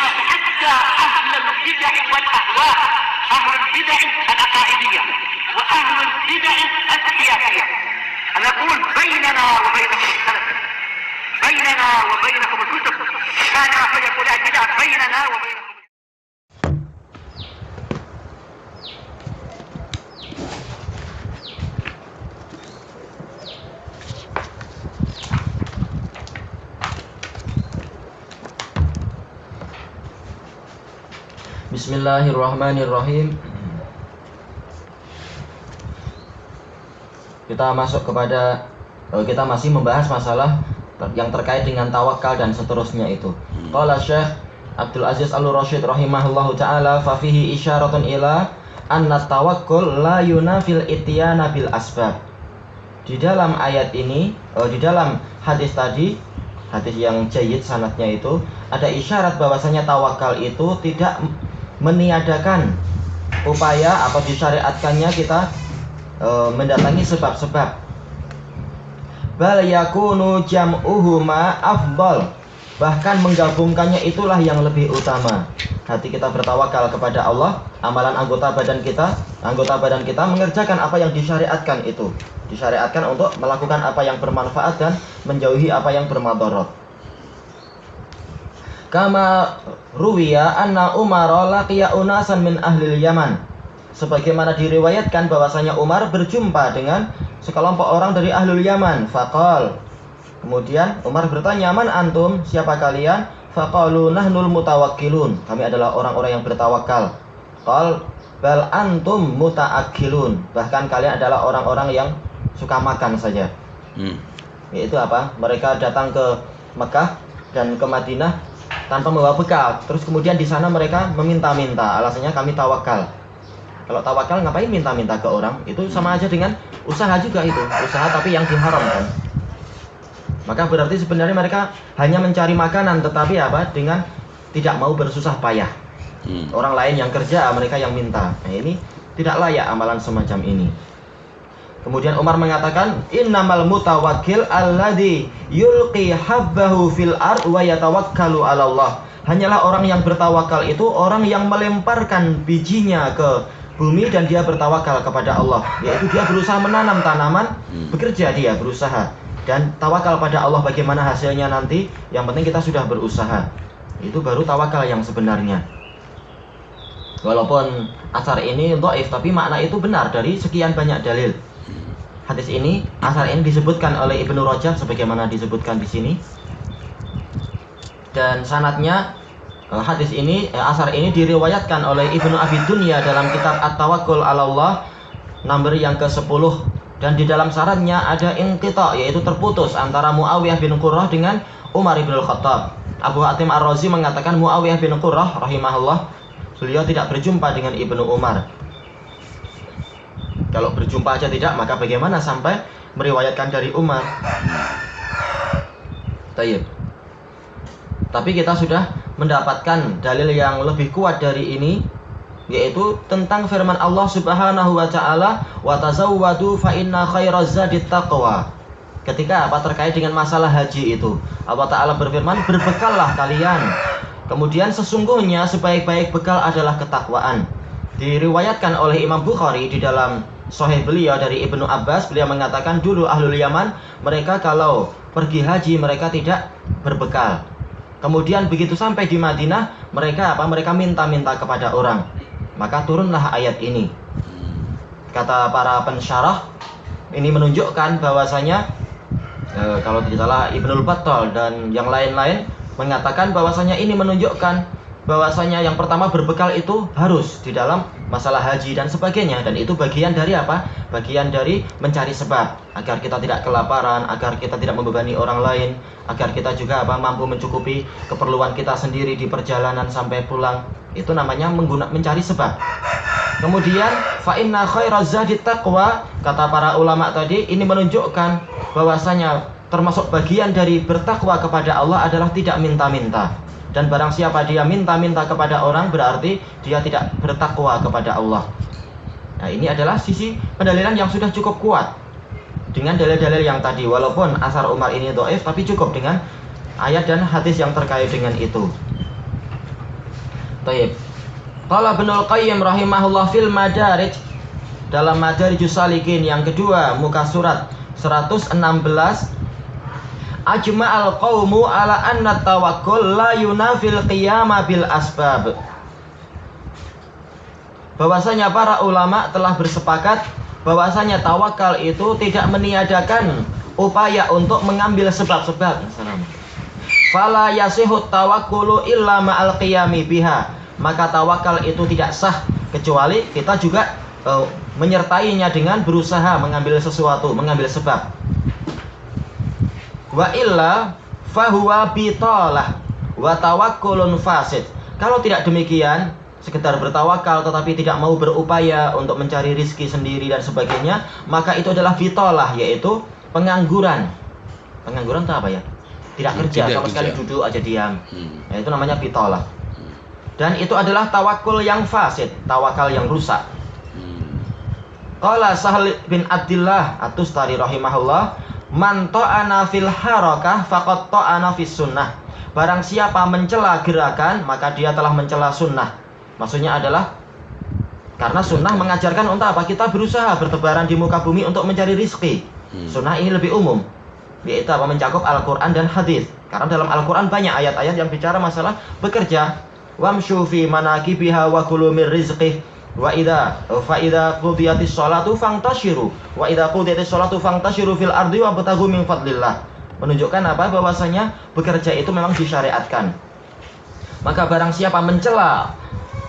حتى أهل البدع والأهواء، أهل البدع العقائدية وأهل البدع السياسية. أنا أقول بيننا وبينكم السلف، بيننا وبينكم الكتب، كان فيقول البدع بيننا وبينكم. Bismillahirrahmanirrahim. Kita masih membahas masalah yang terkait dengan tawakal dan seterusnya itu. Qala Syekh Abdul Aziz Al-Rasyid rahimahullahu taala, fa fihi isyaratun ila anna tawakkul la yunafil ityana bil asbab. Di dalam ayat ini, di dalam hadis tadi, hadis yang jayyid sanadnya itu, ada isyarat bahwasanya tawakal itu tidak meniadakan upaya atau disyariatkannya kita mendatangi sebab-sebab. Bal yakunu jam'uhuma afdal, bahkan menggabungkannya itulah yang lebih utama. Hati kita bertawakal kepada Allah, amalan anggota badan kita mengerjakan apa yang disyariatkan itu. Disyariatkan untuk melakukan apa yang bermanfaat dan menjauhi apa yang bermadarat. Kama ruwiya anna Umar laqiya unasan min ahlil Yaman. Sebagaimana diriwayatkan bahwasanya Umar berjumpa dengan sekelompok orang dari ahlul Yaman. Faqal, kemudian Umar bertanya, man antum, siapa kalian? Faqalu nahnul mutawakkilun, kami adalah orang-orang yang bertawakal. Qal bal antum mutaakkilun, bahkan kalian adalah orang-orang yang suka makan saja. Yaitu apa? Mereka datang ke Mekah dan ke Madinah tanpa membawa bekal. Terus kemudian di sana mereka meminta-minta, alasannya kami tawakal. Kalau tawakal ngapain minta-minta ke orang? Itu sama aja dengan usaha juga itu, usaha tapi yang diharamkan. Maka berarti sebenarnya mereka hanya mencari makanan, tetapi apa? Dengan tidak mau bersusah payah. Orang lain yang kerja, mereka yang minta. Nah, ini tidak layak amalan semacam ini. Kemudian Umar mengatakan, innamal mutawakkil alladhi yulqi habbahu fil ard wa yatawakkalu 'ala Allah. Hanyalah orang yang bertawakal itu orang yang melemparkan bijinya ke bumi dan dia bertawakal kepada Allah. Yaitu dia berusaha menanam tanaman, bekerja dia berusaha, dan tawakal pada Allah bagaimana hasilnya nanti. Yang penting kita sudah berusaha. Itu baru tawakal yang sebenarnya. Walaupun asar ini dhaif, tapi makna itu benar dari sekian banyak dalil. Hadis ini, asar ini disebutkan oleh Ibnu Rajab sebagaimana disebutkan di sini. Dan sanadnya hadis ini, asar ini diriwayatkan oleh Ibnu Abi Dunya dalam kitab At-Tawakkul 'ala Allah nomor yang ke-10, dan di dalam syaratnya ada inqita, yaitu terputus antara Muawiyah bin Qurrah dengan Umar bin Khattab. Abu Hatim Ar-Razi mengatakan Muawiyah bin Qurrah rahimahullah, beliau tidak berjumpa dengan Ibnu Umar. Kalau berjumpa aja tidak, maka bagaimana sampai meriwayatkan dari Umar? Tayyib. Tapi kita sudah mendapatkan dalil yang lebih kuat dari ini, yaitu tentang firman Allah Subhanahu wa taala, wa tazawwadu fa inna khairaz zadit taqwa. Ketika apa terkait dengan masalah haji itu, Allah taala berfirman, berbekallah kalian. Kemudian sesungguhnya sebaik-baik bekal adalah ketakwaan. Diriwayatkan oleh Imam Bukhari di dalam Sahih beliau dari Ibnu Abbas, beliau mengatakan dulu ahlul Yaman, mereka kalau pergi haji mereka tidak berbekal. Kemudian begitu sampai di Madinah, mereka minta-minta kepada orang. Maka turunlah ayat ini. Kata para pensyarah, ini menunjukkan bahwasanya kalau tidak salah Ibnul Battal dan yang lain-lain mengatakan bahwasanya ini menunjukkan bahwasanya yang pertama berbekal itu harus di dalam masalah haji dan sebagainya, dan itu bagian dari apa? Bagian dari mencari sebab agar kita tidak kelaparan, agar kita tidak membebani orang lain, agar kita juga mampu mencukupi keperluan kita sendiri di perjalanan sampai pulang. Itu namanya mencari sebab. Kemudian fa inna khairaz zadit taqwa, kata para ulama tadi, ini menunjukkan bahwasanya termasuk bagian dari bertakwa kepada Allah adalah tidak minta-minta. Dan barang siapa dia minta-minta kepada orang, berarti dia tidak bertakwa kepada Allah. Nah, ini adalah sisi pendalilan yang sudah cukup kuat dengan dalil-dalil yang tadi. Walaupun asar Umar ini dhaif, tapi cukup dengan ayat dan hadis yang terkait dengan itu. Taib. Qala Ibnul Qayyim rahimahullah fil Madarij, dalam Madarijus Salikin yang kedua muka surat 116, ajma'al qaumu ala anna tawakkul la yunafil qiyama bil asbab. Bahwasanya para ulama telah bersepakat bahwasanya tawakal itu tidak meniadakan upaya untuk mengambil sebab-sebab. Fala yasihu tawakkulu illa ma'al qiyami biha. Maka tawakal itu tidak sah kecuali kita juga menyertainya dengan berusaha mengambil sesuatu, mengambil sebab. Wa illa fahuwa bitalah wa tawakkulun fasid. Kalau tidak demikian, sekedar bertawakal tetapi tidak mau berupaya untuk mencari rizki sendiri dan sebagainya, maka itu adalah bitalah, yaitu pengangguran. Pengangguran itu apa ya? Tidak kerja, sama sekali duduk aja diam. Nah, itu namanya bitalah. Dan itu adalah tawakul yang fasid, tawakal yang rusak. Qala Sahal bin Abdillah At-Tustari rahimahullah, man ta'ana fil harakah faqad ta'ana fis sunnah. Barang siapa mencela gerakan, maka dia telah mencela sunnah. Maksudnya adalah karena sunnah mengajarkan untuk apa? Kita berusaha bertebaran di muka bumi untuk mencari rizki. Sunnah ini lebih umum, yaitu apa? Mencakup Al-Quran dan hadis. Karena dalam Al-Quran banyak ayat-ayat yang bicara masalah bekerja. Wamshu fi manakibiha wa kulu min rizqih wa idza qudiyatis sholatu fangtashiru wa idza qudiyatis sholatu fangtashiru fil ardi wa bataghu min fadlillah. Menunjukkan apa? Bahwasanya bekerja itu memang disyariatkan. Maka barang siapa mencela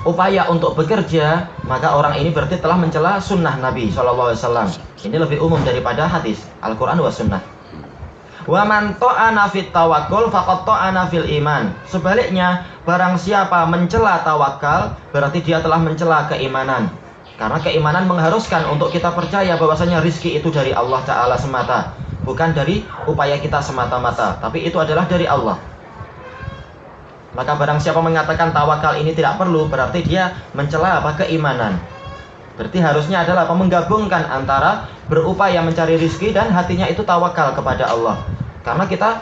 upaya untuk bekerja, maka orang ini berarti telah mencela sunnah Nabi SAW. Ini lebih umum daripada hadis Al-Quran wa sunnah. Wa man ta'ana fit tawakkul faqad ta'ana fil iman. Sebaliknya, barang siapa mencela tawakal, berarti dia telah mencela keimanan. Karena keimanan mengharuskan untuk kita percaya bahwasanya rizki itu dari Allah Ta'ala semata, bukan dari upaya kita semata-mata, tapi itu adalah dari Allah. Maka barang siapa mengatakan tawakal ini tidak perlu, berarti dia mencela apa? Keimanan. Berarti harusnya adalah menggabungkan antara berupaya mencari rizki dan hatinya itu tawakal kepada Allah. Karena kita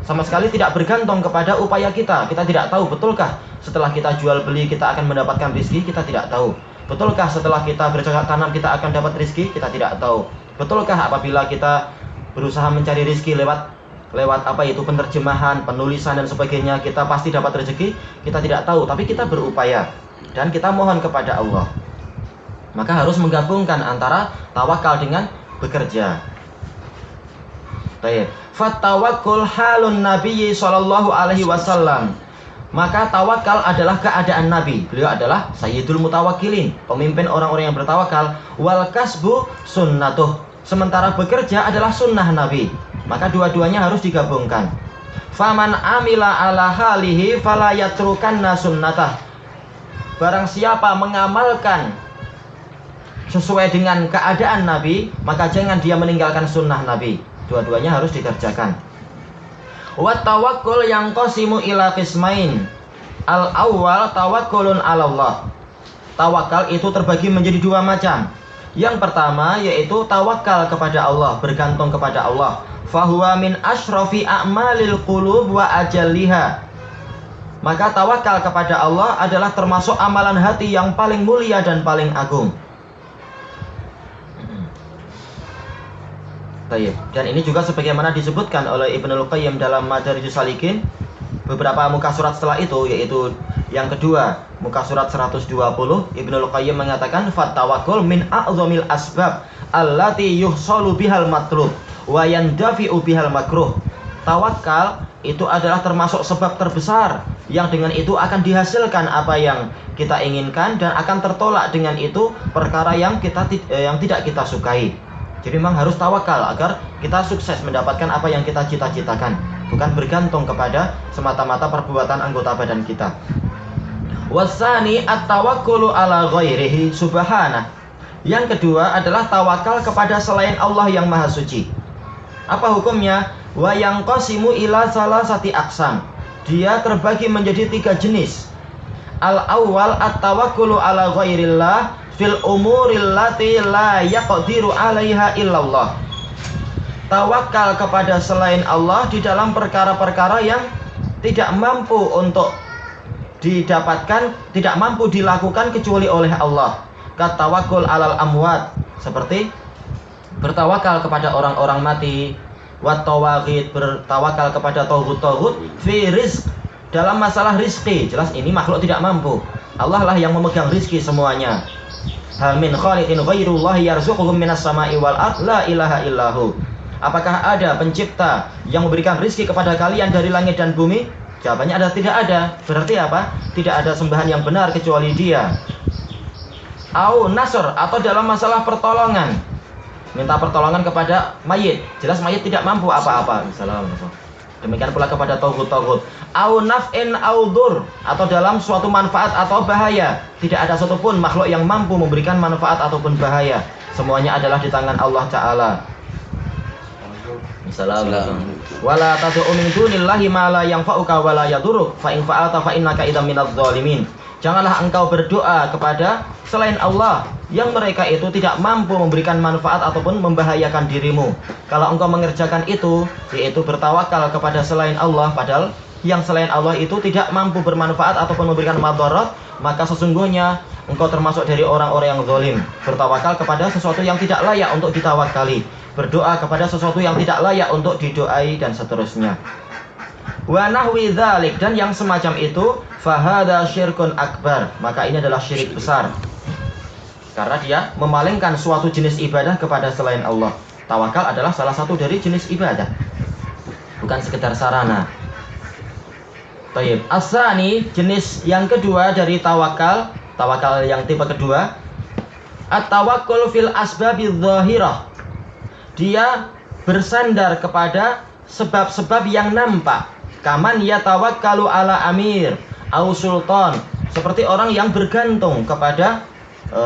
sama sekali tidak bergantung kepada upaya kita. Kita tidak tahu betulkah setelah kita jual beli kita akan mendapatkan rizki, kita tidak tahu. Betulkah setelah kita bercocok tanam kita akan dapat rizki, kita tidak tahu. Betulkah apabila kita berusaha mencari rizki lewat apa itu penerjemahan, penulisan dan sebagainya, kita pasti dapat rezeki, kita tidak tahu. Tapi kita berupaya dan kita mohon kepada Allah. Maka harus menggabungkan antara tawakal dengan bekerja. Baik. Fatawakkul halun Nabi sallallahu alaihi wasallam. Maka tawakal adalah keadaan Nabi. Beliau adalah Sayyidul Mutawakkilin, pemimpin orang-orang yang bertawakal. Wal kasbu sunnatuh. Sementara bekerja adalah sunnah Nabi. Maka dua-duanya harus digabungkan. Faman amila ala halihi fala yatrukanna sunnatah. Barang siapa mengamalkan sesuai dengan keadaan Nabi, maka jangan dia meninggalkan sunnah Nabi. Dua-duanya harus dikerjakan. Wa tawakkul yang qasimu ila qismain. Al awal tawakkulun 'ala Allah. Tawakal itu terbagi menjadi dua macam. Yang pertama yaitu tawakal kepada Allah, bergantung kepada Allah. Fahuwa min asyrafi a'malil qulub wa ajalliha. Maka tawakal kepada Allah adalah termasuk amalan hati yang paling mulia dan paling agung. Dan ini juga sebagaimana disebutkan oleh Ibnul Qayyim dalam Madarijus Salikin. Beberapa muka surat setelah itu, yaitu yang kedua muka surat 120, Ibnul Qayyim mengatakan fatawakkul min a'zamil asbab allati yuhsalu bihal matlub wa yandafi'u bihal makruh. Tawakal itu adalah termasuk sebab terbesar yang dengan itu akan dihasilkan apa yang kita inginkan dan akan tertolak dengan itu perkara yang tidak kita sukai. Jadi memang harus tawakal agar kita sukses mendapatkan apa yang kita cita-citakan, bukan bergantung kepada semata-mata perbuatan anggota badan kita. Wasani at-tawakkulu ala ghairihi subhanah. Yang kedua adalah tawakal kepada selain Allah yang Maha Suci. Apa hukumnya? Wa yanqasimu ila salasati aqsam. Dia terbagi menjadi 3 jenis. Al-awwal at-tawakkulu ala ghairillah fil umuril lati la yaqdiru 'alaiha illallah. Tawakal kepada selain Allah di dalam perkara-perkara yang tidak mampu untuk didapatkan, tidak mampu dilakukan kecuali oleh Allah. Katawakul alal amwat, seperti bertawakal kepada orang-orang mati, wattawagid, bertawakal kepada tauhid-tauhid, fi rizq, dalam masalah rizki. Jelas ini makhluk tidak mampu. Allah lah yang memegang rizki semuanya. Hal min khaliqin ghairullahi yarzuquhum minas sama'i wal ard la ilaha illahu. Apakah ada pencipta yang memberikan rizki kepada kalian dari langit dan bumi? Jawabannya ada, tidak ada. Berarti apa? Tidak ada sembahan yang benar kecuali Dia. Au nasr, atau dalam masalah pertolongan, minta pertolongan kepada mayit. Jelas mayit tidak mampu apa-apa. Demikian pula kepada tauhid-tauhid. Au naf'in au dur, atau dalam suatu manfaat atau bahaya. Tidak ada satupun makhluk yang mampu memberikan manfaat ataupun bahaya. Semuanya adalah di tangan Allah Ta'ala. Wala tad'u min dunillahi ma la yanfa'uka wa la yadurruk fa in fa'alta fa innaka idzan minadh dhalimin. Janganlah engkau berdoa kepada selain Allah yang mereka itu tidak mampu memberikan manfaat ataupun membahayakan dirimu. Kalau engkau mengerjakan itu, yaitu bertawakal kepada selain Allah, padahal yang selain Allah itu tidak mampu bermanfaat ataupun memberikan madarat, maka sesungguhnya engkau termasuk dari orang-orang yang zalim. Bertawakal kepada sesuatu yang tidak layak untuk ditawakali, berdoa kepada sesuatu yang tidak layak untuk didoai, dan seterusnya. Wa nahwi dzalik, dan yang semacam itu, fahada syirkun akbar, maka ini adalah syirik besar. Karena dia memalingkan suatu jenis ibadah kepada selain Allah. Tawakal adalah salah satu dari jenis ibadah, bukan sekedar sarana. Tayyib. Asani, jenis yang kedua dari tawakal, tawakal yang tipe kedua, at-tawakkul fil asbabil zahirah. Dia bersandar kepada sebab-sebab yang nampak. Kaman yatawakkalu ala amir au sultan, seperti orang yang bergantung kepada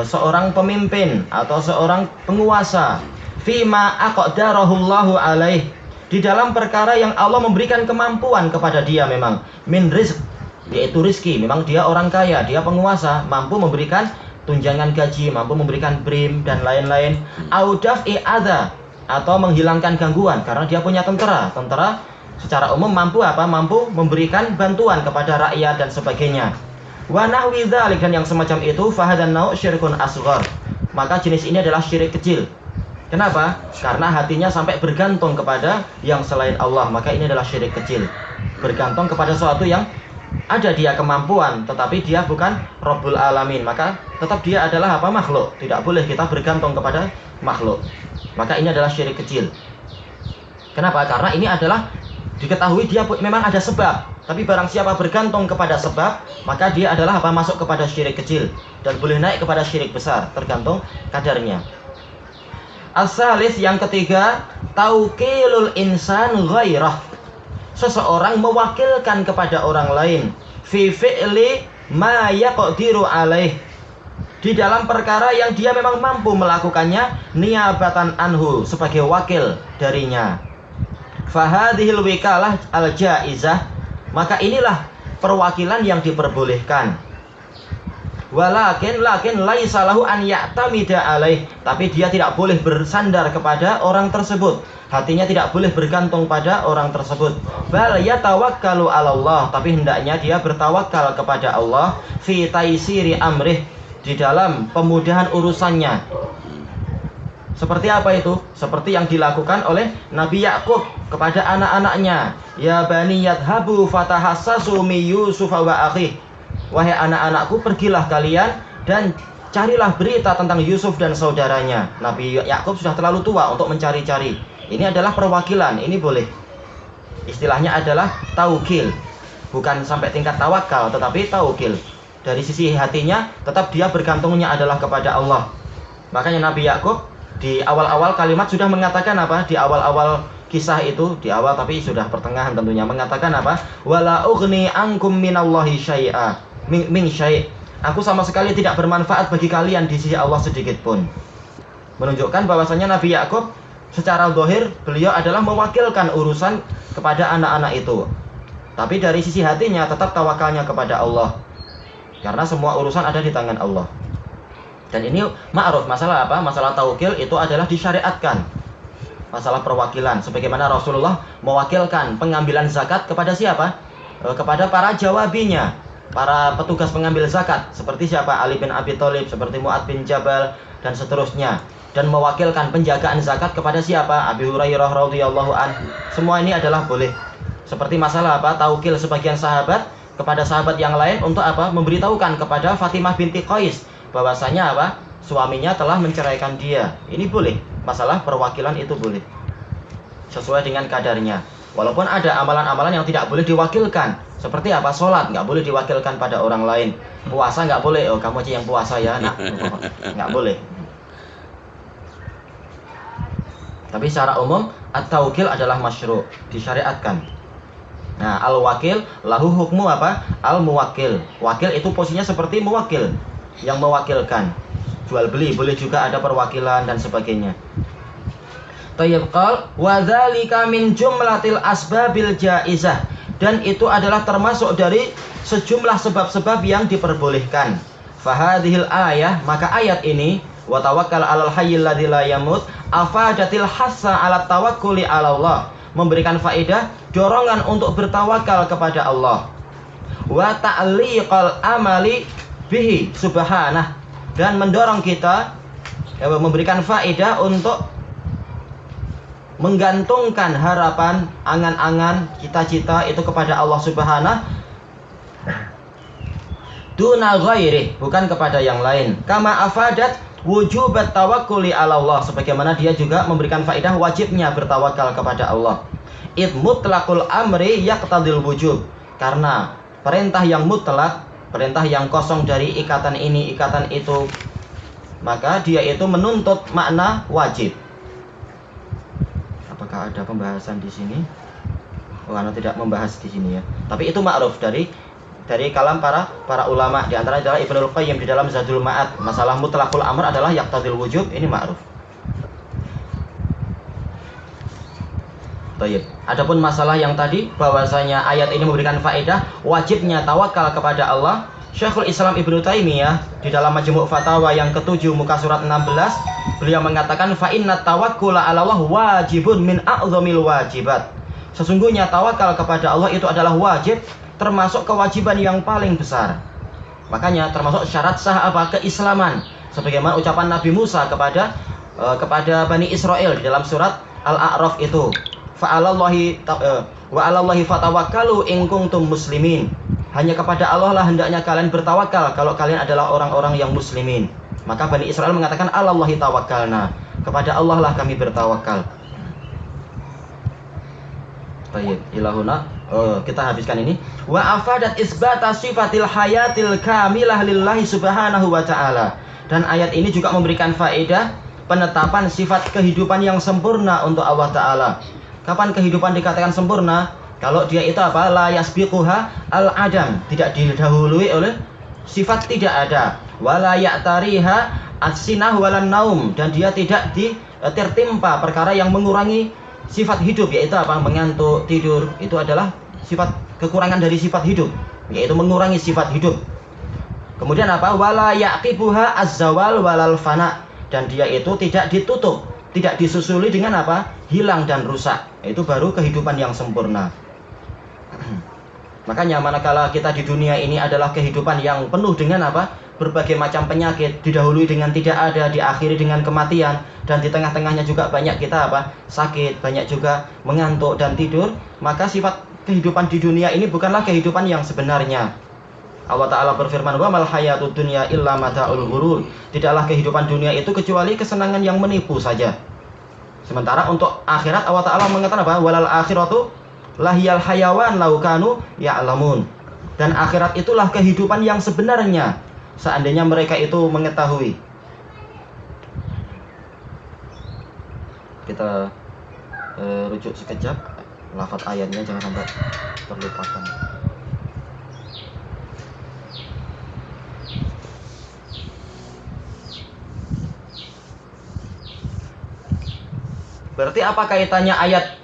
seorang pemimpin atau seorang penguasa. Fima aqdarahullahu alaih, di dalam perkara yang Allah memberikan kemampuan kepada dia memang. Min rizq, yaitu rizki. Memang dia orang kaya, dia penguasa, mampu memberikan tunjangan gaji, mampu memberikan brim dan lain-lain. Au daf'i adza, atau menghilangkan gangguan, karena dia punya tentara. Tentara secara umum mampu apa? Mampu memberikan bantuan kepada rakyat dan sebagainya. Wa nahwi dzalik, dan yang semacam itu, fahadan nau' syirkun asghar, maka jenis ini adalah syirik kecil. Kenapa? Karena hatinya sampai bergantung kepada yang selain Allah, maka ini adalah syirik kecil. Bergantung kepada sesuatu yang ada dia kemampuan, tetapi dia bukan Rabbul Alamin, maka tetap dia adalah apa? Makhluk. Tidak boleh kita bergantung kepada makhluk. Maka ini adalah syirik kecil. Kenapa? Karena ini adalah diketahui dia memang ada sebab, tapi barang siapa bergantung kepada sebab, maka dia adalah apa? Masuk kepada syirik kecil, dan boleh naik kepada syirik besar, tergantung kadarnya. As-salis, yang ketiga, taukilul insan ghairah, seseorang mewakilkan kepada orang lain, fi fi'li ma yaqdiru alaih, di dalam perkara yang dia memang mampu melakukannya, niabatan anhu, sebagai wakil darinya. Fahadhil wikalah al-jaizah, maka inilah perwakilan yang diperbolehkan. Lakin laisa lahu an ya'tamida alaih, tapi dia tidak boleh bersandar kepada orang tersebut. Hatinya tidak boleh bergantung pada orang tersebut. Bal yatawakkalu 'ala Allah, tapi hendaknya dia bertawakal kepada Allah fi taisiri amrih, di dalam pemudahan urusannya. Seperti apa itu? Seperti yang dilakukan oleh Nabi Yakub kepada anak-anaknya. Ya bani yadhabu fatahassasu mi Yusuf wa akhih. Wahai anak-anakku, pergilah kalian dan carilah berita tentang Yusuf dan saudaranya. Nabi Yakub sudah terlalu tua untuk mencari-cari. Ini adalah perwakilan, ini boleh. Istilahnya adalah taukil. Bukan sampai tingkat tawakal, tetapi taukil. Dari sisi hatinya, tetap dia bergantungnya adalah kepada Allah. Makanya Nabi Yakub di awal-awal kalimat sudah mengatakan apa? Di awal-awal kisah itu, di awal tapi sudah pertengahan tentunya, mengatakan apa? Wala ughni ankum minallahi syai'a min syai'. Aku sama sekali tidak bermanfaat bagi kalian di sisi Allah sedikit pun. Menunjukkan bahwasanya Nabi Yakub secara zahir beliau adalah mewakilkan urusan kepada anak-anak itu. Tapi dari sisi hatinya tetap tawakalnya kepada Allah. Karena semua urusan ada di tangan Allah. Dan ini ma'ruf, masalah apa? Masalah taukil itu adalah disyariatkan. Masalah perwakilan, sebagaimana Rasulullah mewakilkan pengambilan zakat kepada siapa? Kepada para jawabinya. para petugas pengambil zakat seperti siapa? Ali bin Abi Thalib, seperti Mu'ad bin Jabal dan seterusnya, dan mewakilkan penjagaan zakat kepada siapa? Abi Hurairah radhiyallahu anhu. Semua ini adalah boleh. Seperti masalah apa? Taukil sebagian sahabat kepada sahabat yang lain untuk apa? Memberitahukan kepada Fatimah binti Qais bahwasanya apa? Suaminya telah menceraikan dia. Ini boleh. Masalah perwakilan itu boleh. Sesuai dengan kadarnya. Walaupun ada amalan-amalan yang tidak boleh diwakilkan. Seperti apa? Sholat nggak boleh diwakilkan pada orang lain. Puasa nggak boleh. Oh, kamu aja yang puasa ya. Nah, nggak boleh. Tapi secara umum at-taukil adalah masyru', disyariatkan. Nah, al-wakil lahu hukmu apa? Al-muwakil. Wakil itu posisinya seperti muwakil, yang mewakilkan. Jual beli boleh juga ada perwakilan dan sebagainya. Tayyib qal wa dzalika min jumlatil asbabil jaizah, dan itu adalah termasuk dari sejumlah sebab-sebab yang diperbolehkan. Fahadhil ayah, maka ayat ini wa tawakkal 'alal hayyil ladzi la yamut afadatil hassa 'ala tawakkuli 'ala Allah, memberikan faedah dorongan untuk bertawakal kepada Allah. Wa ta'liqal amali bihi subhanah, dan mendorong kita memberikan faedah untuk menggantungkan harapan, angan-angan, cita-cita itu kepada Allah Subhanahu duna ghairi, bukan kepada yang lain. Kama afadat wujubat tawakkuli 'ala Allah, sebagaimana dia juga memberikan faedah wajibnya bertawakal kepada Allah. Id mutlaqul amri yaqtadil wujub, karena perintah yang mutlak, perintah yang kosong dari ikatan ini, ikatan itu, maka dia itu menuntut makna wajib. Apakah ada pembahasan di sini? Oh, anu tidak membahas di sini ya. Tapi itu ma'ruf dari kalam para ulama, di antara adalah Ibnul Qayyim di dalam Zadul Ma'ad. Masalah mutlaqul amr adalah yaqtadil wujub, ini ma'ruf. Baik. Adapun masalah yang tadi bahwasanya ayat ini memberikan faedah wajibnya tawakal kepada Allah, Syekhul Islam Ibnu Taimiyah di dalam Majmu' Fatawa yang ke-7 muka surat 16, beliau mengatakan fa inna tawakkula 'ala Allah wajibun min a'zamil wajibat. Sesungguhnya tawakal kepada Allah itu adalah wajib, termasuk kewajiban yang paling besar. Makanya termasuk syarat sah apa? Keislaman. Sebagaimana ucapan Nabi Musa kepada Bani Israel di dalam surat Al-A'raf itu. Fa'alallahi wa 'alallahi fatawakkalu in kuntum muslimin. Hanya kepada Allah lah hendaknya kalian bertawakal kalau kalian adalah orang-orang yang muslimin. Maka Bani Israel mengatakan 'alallahi tawakkalna. Kepada Allah lah kami bertawakal. Baik, ilahuna. Kita habiskan ini. Wa afadat isbata sifatil hayatil kamilah lillahi subhanahu wa ta'ala. Dan ayat ini juga memberikan faedah penetapan sifat kehidupan yang sempurna untuk Allah Ta'ala. Kapan kehidupan dikatakan sempurna? Kalau dia itu apa? La yasbiquha al-adam, tidak didahului oleh sifat tidak ada. Wala ya'tariha as-sinah walan naum, dan dia tidak tertimpa perkara yang mengurangi sifat hidup, yaitu apa? Mengantuk, tidur. Itu adalah sifat kekurangan dari sifat hidup, yaitu mengurangi sifat hidup. Kemudian apa? Wala yaqibuha az-zawal walal fana, dan dia itu tidak ditutup, tidak disusuli dengan apa? Hilang dan rusak. Itu baru kehidupan yang sempurna. Makanya manakala kita di dunia ini adalah kehidupan yang penuh dengan apa? Berbagai macam penyakit, didahului dengan tidak ada, diakhiri dengan kematian, dan di tengah-tengahnya juga banyak kita apa? Sakit, banyak juga mengantuk dan tidur, maka sifat kehidupan di dunia ini bukanlah kehidupan yang sebenarnya. Allah Ta'ala berfirman, wa mal hayatud dunya illa mata'ul ghurur. Tidaklah kehidupan dunia itu kecuali kesenangan yang menipu saja. Sementara untuk akhirat Allah Ta'ala mengatakan apa? Walal akhiratu lahiyal hayawan laukanu ya'lamun. Dan akhirat itulah kehidupan yang sebenarnya, seandainya mereka itu mengetahui. Kita rujuk sekejap lafaz ayatnya, jangan sampai terlupakan. Berarti apa kaitannya ayat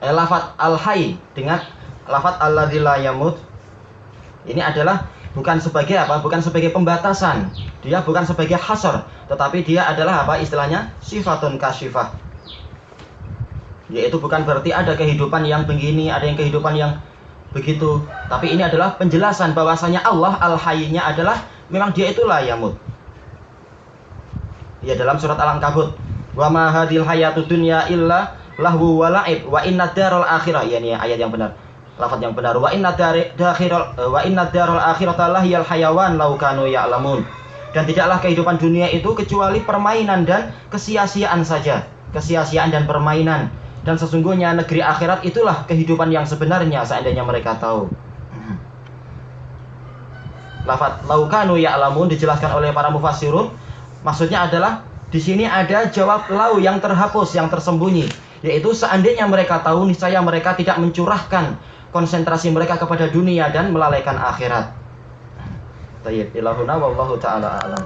lafaz al-hayy dengan lafaz alladzi la yamut? Ini adalah bukan sebagai apa? Bukan sebagai pembatasan. Dia bukan sebagai hasar, tetapi dia adalah apa istilahnya? Sifatun kasyifah. Yaitu bukan berarti ada kehidupan yang begini, ada yang kehidupan yang begitu. Tapi ini adalah penjelasan bahwasanya Allah Al-Hayy-nya adalah memang dia itulah yamut. Ya, dalam surat Al-Ankabut, wa ma hadhil hayatud dunya illa lahu wa la'ib wa inna daral akhirah. Ya, ini ayat yang benar. Lafaz yang benar. Wa inna daral akhirata lahiyal hayawan law kanu ya'lamun. Dan tidaklah kehidupan dunia itu kecuali permainan dan kesia-siaan saja. Kesia-siaan dan permainan. Dan sesungguhnya negeri akhirat itulah kehidupan yang sebenarnya seandainya mereka tahu. Lafaz law kanu ya'lamun dijelaskan oleh para mufassirun. Maksudnya adalah di sini ada jawab lau yang terhapus, yang tersembunyi, yaitu seandainya mereka tahu, niscaya mereka tidak mencurahkan konsentrasi mereka kepada dunia dan melalaikan akhirat. Tayyib, ilahuna wallahu ta'ala a'lam.